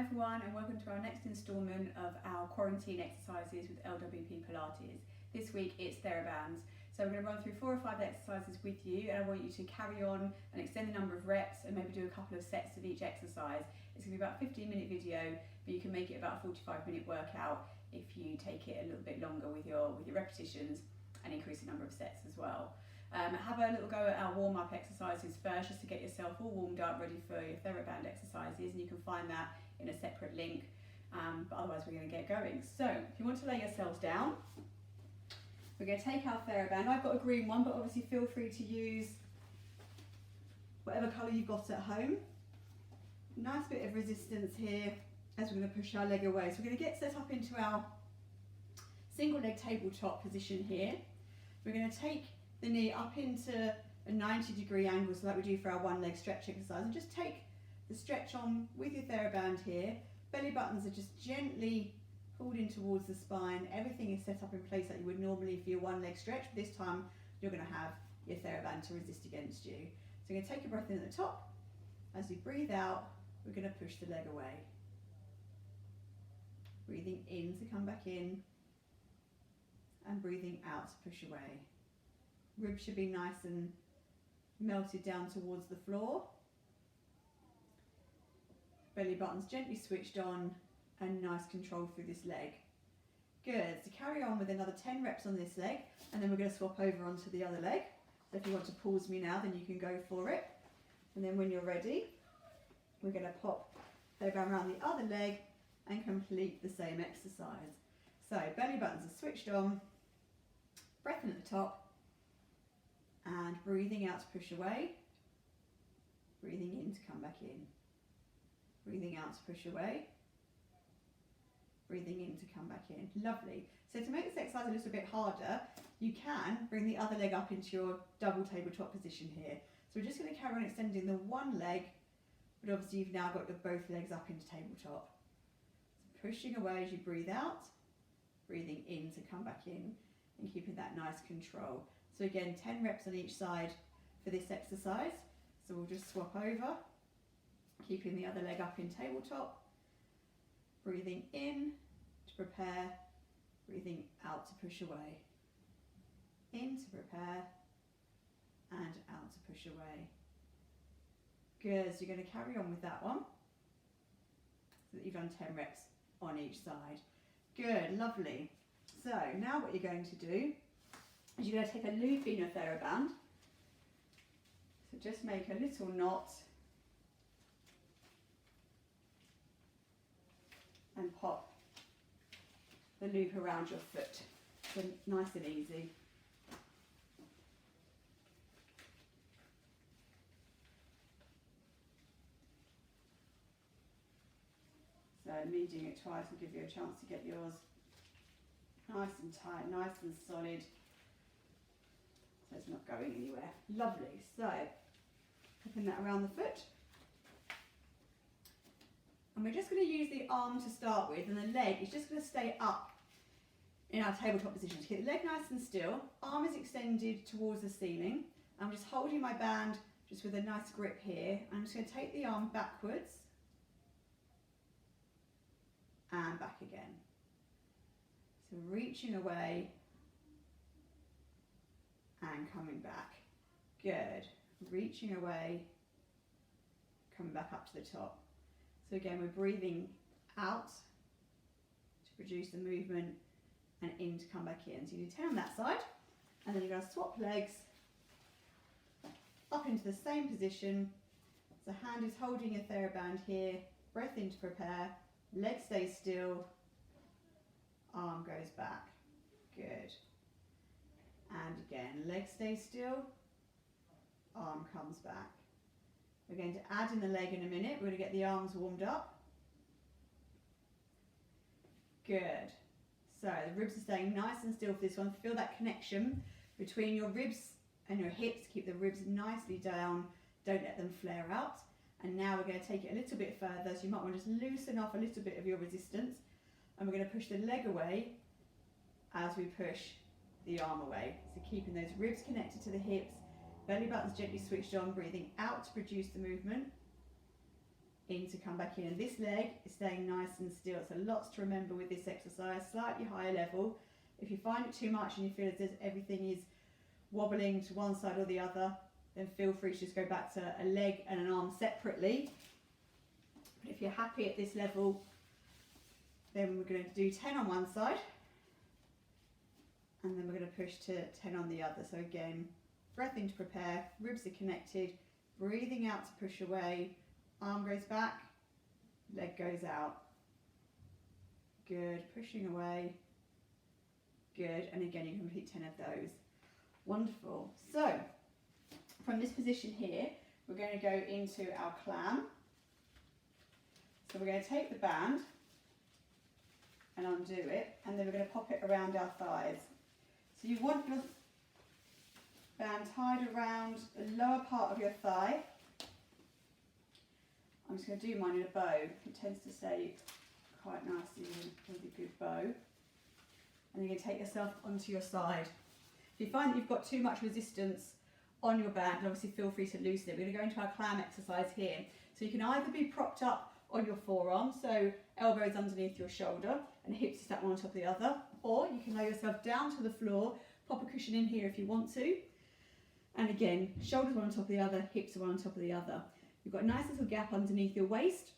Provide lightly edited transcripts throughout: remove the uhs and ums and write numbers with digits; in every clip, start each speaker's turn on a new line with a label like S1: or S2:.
S1: everyone, and welcome to our next instalment of our quarantine exercises with LWP Pilates. This week it's TheraBands. So we're going to run through 4 or 5 exercises with you, and I want you to carry on and extend the number of reps and maybe do a couple of sets of each exercise. It's going to be about a 15-minute video, but you can make it about a 45-minute workout if you take it a little bit longer with your repetitions and increase the number of sets as well. Have a little go at our warm-up exercises first, just to get yourself all warmed up, ready for your TheraBand exercises, and you can find that in a separate link, but otherwise we're going to get going. So if you want to lay yourselves down, we're going to take our TheraBand. I've got a green one, but obviously feel free to use whatever colour you've got at home. Nice bit of resistance here as we're going to push our leg away. So we're going to get set up into our single leg tabletop position here. We're going to take the knee up into a 90-degree angle, so like we do for our one leg stretch exercise, and just take the stretch on with your TheraBand here. Belly buttons are just gently pulled in towards the spine. Everything is set up in place like you would normally for your one leg stretch, but this time you're going to have your TheraBand to resist against you. So you're going to take a breath in at the top. As you breathe out, we're going to push the leg away. Breathing in to come back in, and breathing out to push away. Ribs should be nice and melted down towards the floor. Belly buttons gently switched on, and nice control through this leg. Good. So carry on with another 10 reps on this leg, and then we're going to swap over onto the other leg. So if you want to pause me now, then you can go for it. And then when you're ready, we're going to pop over around the other leg and complete the same exercise. So belly buttons are switched on, breath in at the top, and breathing out to push away, breathing in to come back in, breathing out to push away, breathing in to come back in. Lovely. So to make this exercise a little bit harder, you can bring the other leg up into your double tabletop position here. So we're just going to carry on extending the one leg, but obviously you've now got both legs up into tabletop. So pushing away as you breathe out, breathing in to come back in, and keeping that nice control. So again, 10 reps on each side for this exercise. So we'll just swap over, keeping the other leg up in tabletop, breathing in to prepare, breathing out to push away, in to prepare, and out to push away. Good, so you're going to carry on with that one, so that you've done 10 reps on each side. Good, lovely. So now what you're going to do is you're going to take a loop in your TheraBand. So just make a little knot and pop the loop around your foot. So nice and easy. So me doing it twice will give you a chance to get yours nice and tight, nice and solid, so it's not going anywhere. Lovely. So popping that around the foot, and we're just going to use the arm to start with, and the leg is just going to stay up in our tabletop position. To keep the leg nice and still, arm is extended towards the ceiling. I'm just holding my band just with a nice grip here. I'm just going to take the arm backwards and back again. So reaching away and coming back. Good. Reaching away, coming back up to the top. So again, we're breathing out to produce the movement, and in to come back in. So you do 10 on that side, and then you're going to swap legs up into the same position. So hand is holding your TheraBand here, breath in to prepare, leg stays still, arm goes back. Good. And again, leg stays still, arm comes back. We're going to add in the leg in a minute. We're going to get the arms warmed up. Good. So the ribs are staying nice and still for this one. Feel that connection between your ribs and your hips. Keep the ribs nicely down. Don't let them flare out. And now we're going to take it a little bit further. So you might want to just loosen off a little bit of your resistance. And we're going to push the leg away as we push the arm away. So keeping those ribs connected to the hips, belly buttons gently switched on, breathing out to produce the movement, in to come back in. And this leg is staying nice and still. So lots to remember with this exercise, slightly higher level. If you find it too much and you feel as if everything is wobbling to one side or the other, then feel free to just go back to a leg and an arm separately. But if you're happy at this level, then we're going to do 10 on one side, and then we're going to push to 10 on the other. So again, breath in to prepare, ribs are connected, breathing out to push away, arm goes back, leg goes out. Good, pushing away. Good, and again you complete 10 of those. Wonderful. So, from this position here, we're going to go into our clam. So we're going to take the band and undo it, and then we're going to pop it around our thighs. So you want your band tied around the lower part of your thigh. I'm just going to do mine in a bow. It tends to stay quite nicely with a good bow. And you're going to take yourself onto your side. If you find that you've got too much resistance on your band, obviously feel free to loosen it. We're going to go into our clam exercise here. So you can either be propped up on your forearm, so elbows underneath your shoulder and hips stacked one on top of the other, or you can lay yourself down to the floor, pop a cushion in here if you want to, and again, shoulders one on top of the other, hips one on top of the other. You've got a nice little gap underneath your waist,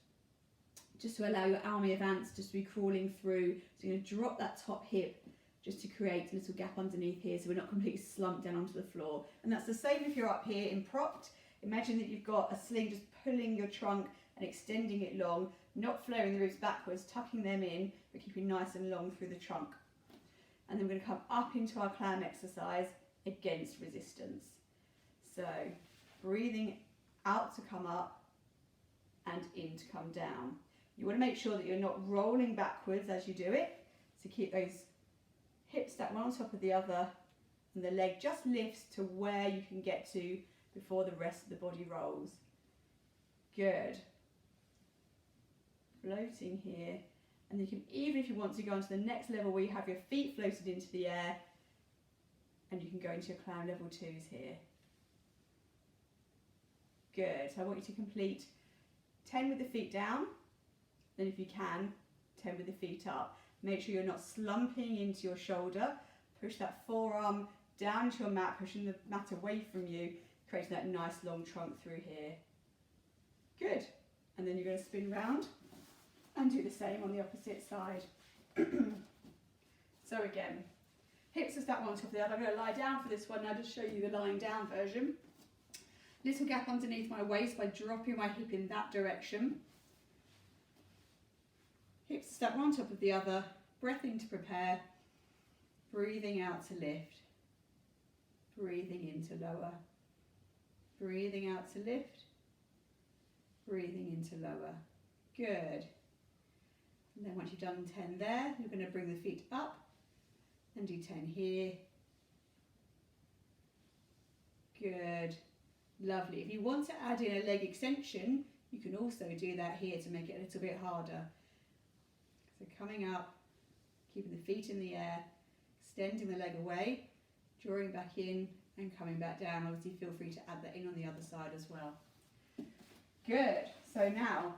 S1: just to allow your army of ants just to be crawling through. So you're going to drop that top hip just to create a little gap underneath here so we're not completely slumped down onto the floor. And that's the same if you're up here in propped. Imagine that you've got a sling just pulling your trunk and extending it long, not flaring the ribs backwards, tucking them in, but keeping nice and long through the trunk. And then we're going to come up into our clam exercise against resistance. So breathing out to come up and in to come down. You want to make sure that you're not rolling backwards as you do it, so keep those hips stacked one on top of the other, and the leg just lifts to where you can get to before the rest of the body rolls. Good. Floating here, and you can, even if you want to, go on to the next level where you have your feet floated into the air, and you can go into your clam level 2s here. Good. So I want you to complete 10 with the feet down, then if you can, 10 with the feet up. Make sure you're not slumping into your shoulder. Push that forearm down to your mat, pushing the mat away from you, creating that nice long trunk through here. Good. And then you're going to spin round and do the same on the opposite side. So again, hips are stacked one on top of the other. I'm going to lie down for this one now, just show you the lying down version. Little gap underneath my waist by dropping my hip in that direction. Hips stacked one on top of the other, breath in to prepare, breathing out to lift, breathing in to lower, breathing out to lift, breathing in to lower. Good. And then once you've done 10 there, you're going to bring the feet up and do 10 here. Good. Lovely. If you want to add in a leg extension, you can also do that here to make it a little bit harder. So coming up, keeping the feet in the air, extending the leg away, drawing back in and coming back down. Obviously feel free to add that in on the other side as well. Good. So now,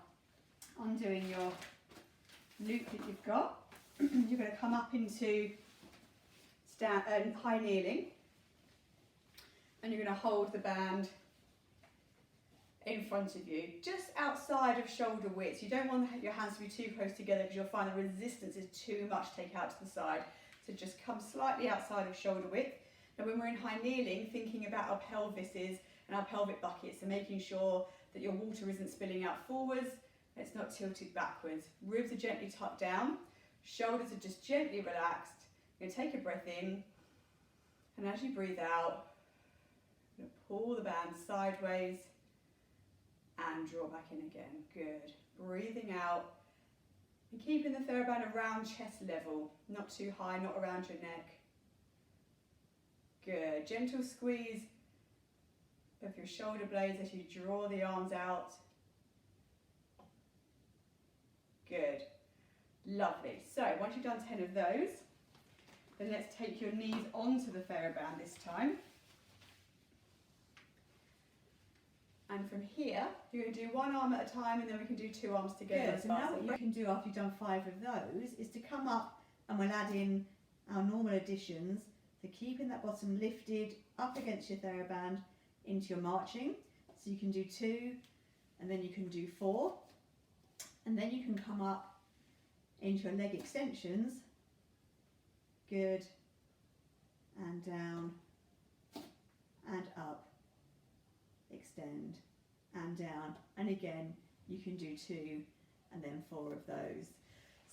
S1: undoing your loop that you've got, you're going to come up into high kneeling, and you're going to hold the band in front of you, just outside of shoulder width. You don't want your hands to be too close together because you'll find the resistance is too much to take out to the side. So just come slightly outside of shoulder width. Now when we're in high kneeling, thinking about our pelvises and our pelvic buckets and making sure that your water isn't spilling out forwards, it's not tilted backwards. Ribs are gently tucked down, shoulders are just gently relaxed. You're going to take a breath in, and as you breathe out, you're going to pull the band sideways and draw back in again. Good. Breathing out and keeping the TheraBand around chest level, not too high, not around your neck. Good. Gentle squeeze of your shoulder blades as you draw the arms out. Good. Lovely. So once you've done 10 of those, then let's take your knees onto the TheraBand this time. And from here, you're going to do one arm at a time, and then we can do 2 arms together.
S2: Good. So now what you can do after you've done 5 of those is to come up, and we'll add in our normal additions. So keeping that bottom lifted up against your TheraBand into your marching. So you can do 2, and then you can do 4. And then you can come up into your leg extensions. Good. And down. And up. Extend. And down. And again, you can do 2 and then 4 of those.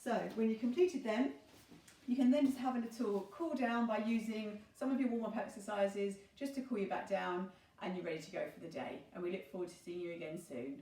S2: So when you've completed them, you can then just have a little cool down by using some of your warm-up exercises just to cool you back down, and you're ready to go for the day. And we look forward to seeing you again soon.